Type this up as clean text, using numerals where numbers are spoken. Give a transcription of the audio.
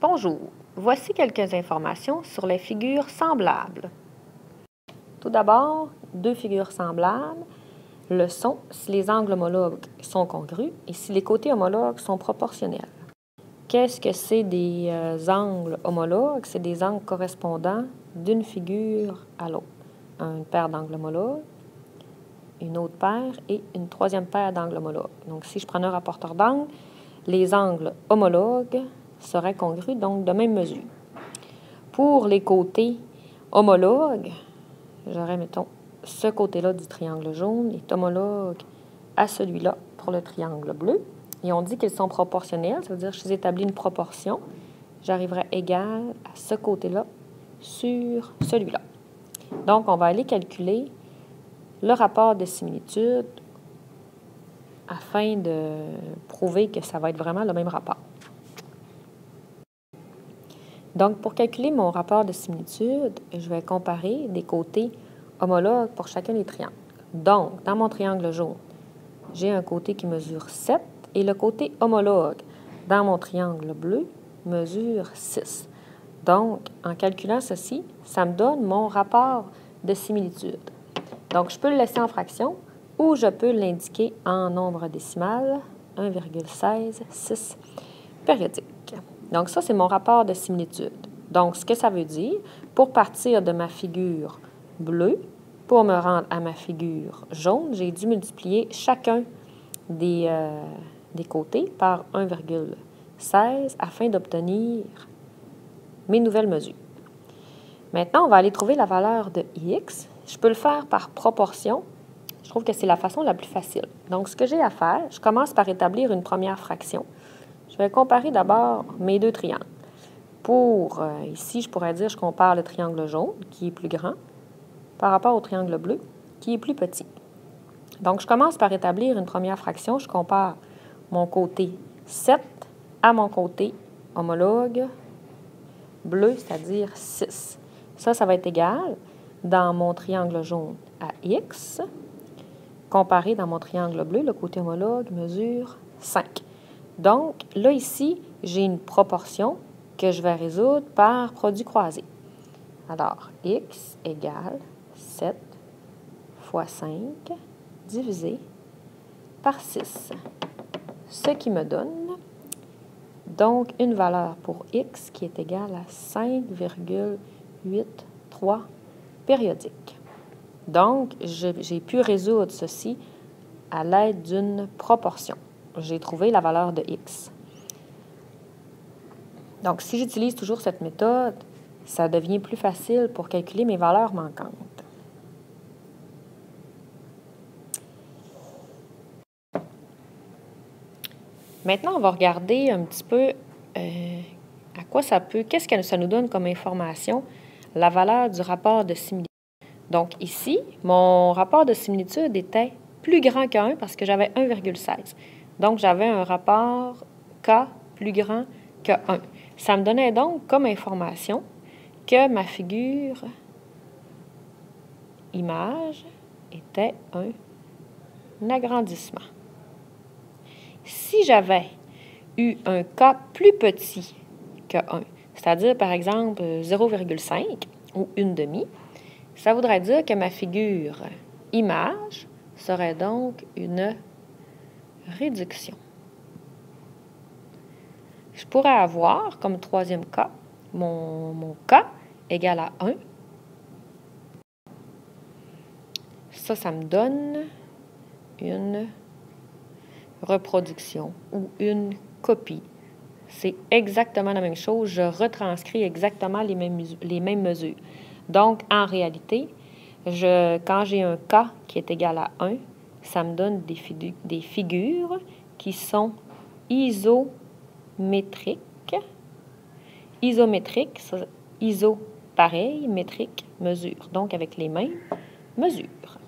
Bonjour, voici quelques informations sur les figures semblables. Tout d'abord, deux figures semblables le sont si les angles homologues sont congrus et si les côtés homologues sont proportionnels. Qu'est-ce que c'est des angles homologues? C'est des angles correspondants d'une figure à l'autre. Une paire d'angles homologues, une autre paire et une troisième paire d'angles homologues. Donc, si je prenais un rapporteur d'angles, les angles homologues seraient congrus, donc de même mesure. Pour les côtés homologues, j'aurais, mettons, ce côté-là du triangle jaune est homologue à celui-là pour le triangle bleu. Et on dit qu'ils sont proportionnels, ça veut dire que je établis une proportion, j'arriverai égal à ce côté-là sur celui-là. Donc, on va aller calculer le rapport de similitude afin de prouver que ça va être vraiment le même rapport. Donc, pour calculer mon rapport de similitude, je vais comparer des côtés homologues pour chacun des triangles. Donc, dans mon triangle jaune, j'ai un côté qui mesure 7 et le côté homologue dans mon triangle bleu mesure 6. Donc, en calculant ceci, ça me donne mon rapport de similitude. Donc, je peux le laisser en fraction ou je peux l'indiquer en nombre décimal, 1,166 périodique. Donc, ça, c'est mon rapport de similitude. Donc, ce que ça veut dire, pour partir de ma figure bleue, pour me rendre à ma figure jaune, j'ai dû multiplier chacun des côtés par 1,16 afin d'obtenir mes nouvelles mesures. Maintenant, on va aller trouver la valeur de x. Je peux le faire par proportion. Je trouve que c'est la façon la plus facile. Donc, ce que j'ai à faire, je commence par établir une première fraction. Je vais comparer d'abord mes deux triangles. Pour, ici, je pourrais dire, je compare le triangle jaune, qui est plus grand, par rapport au triangle bleu, qui est plus petit. Donc, je commence par établir une première fraction. Je compare mon côté 7 à mon côté homologue bleu, c'est-à-dire 6. Ça va être égal dans mon triangle jaune à x, comparé dans mon triangle bleu, le côté homologue mesure 5. Donc, là, ici, j'ai une proportion que je vais résoudre par produit croisé. Alors, x égale 7 fois 5 divisé par 6, ce qui me donne donc une valeur pour x qui est égale à 5,83 périodique. Donc, j'ai pu résoudre ceci à l'aide d'une proportion. J'ai trouvé la valeur de x. Donc, si j'utilise toujours cette méthode, ça devient plus facile pour calculer mes valeurs manquantes. Maintenant, on va regarder un petit peu à quoi ça peut, qu'est-ce que ça nous donne comme information, la valeur du rapport de similitude. Donc, ici, mon rapport de similitude était plus grand que 1 parce que j'avais 1,16. Donc, j'avais un rapport K plus grand que 1. Ça me donnait donc comme information que ma figure image était un agrandissement. Si j'avais eu un K plus petit que 1, c'est-à-dire par exemple 0,5 ou 1/2, ça voudrait dire que ma figure image serait donc une réduction. Je pourrais avoir comme troisième cas mon K égal à 1. Ça me donne une reproduction ou une copie. C'est exactement la même chose. Je retranscris exactement les mêmes mesures. Donc, en réalité, quand j'ai un K qui est égal à 1, ça me donne des figures qui sont isométriques. Isométrique, iso pareil, métrique, mesure. Donc, avec les mêmes mesures.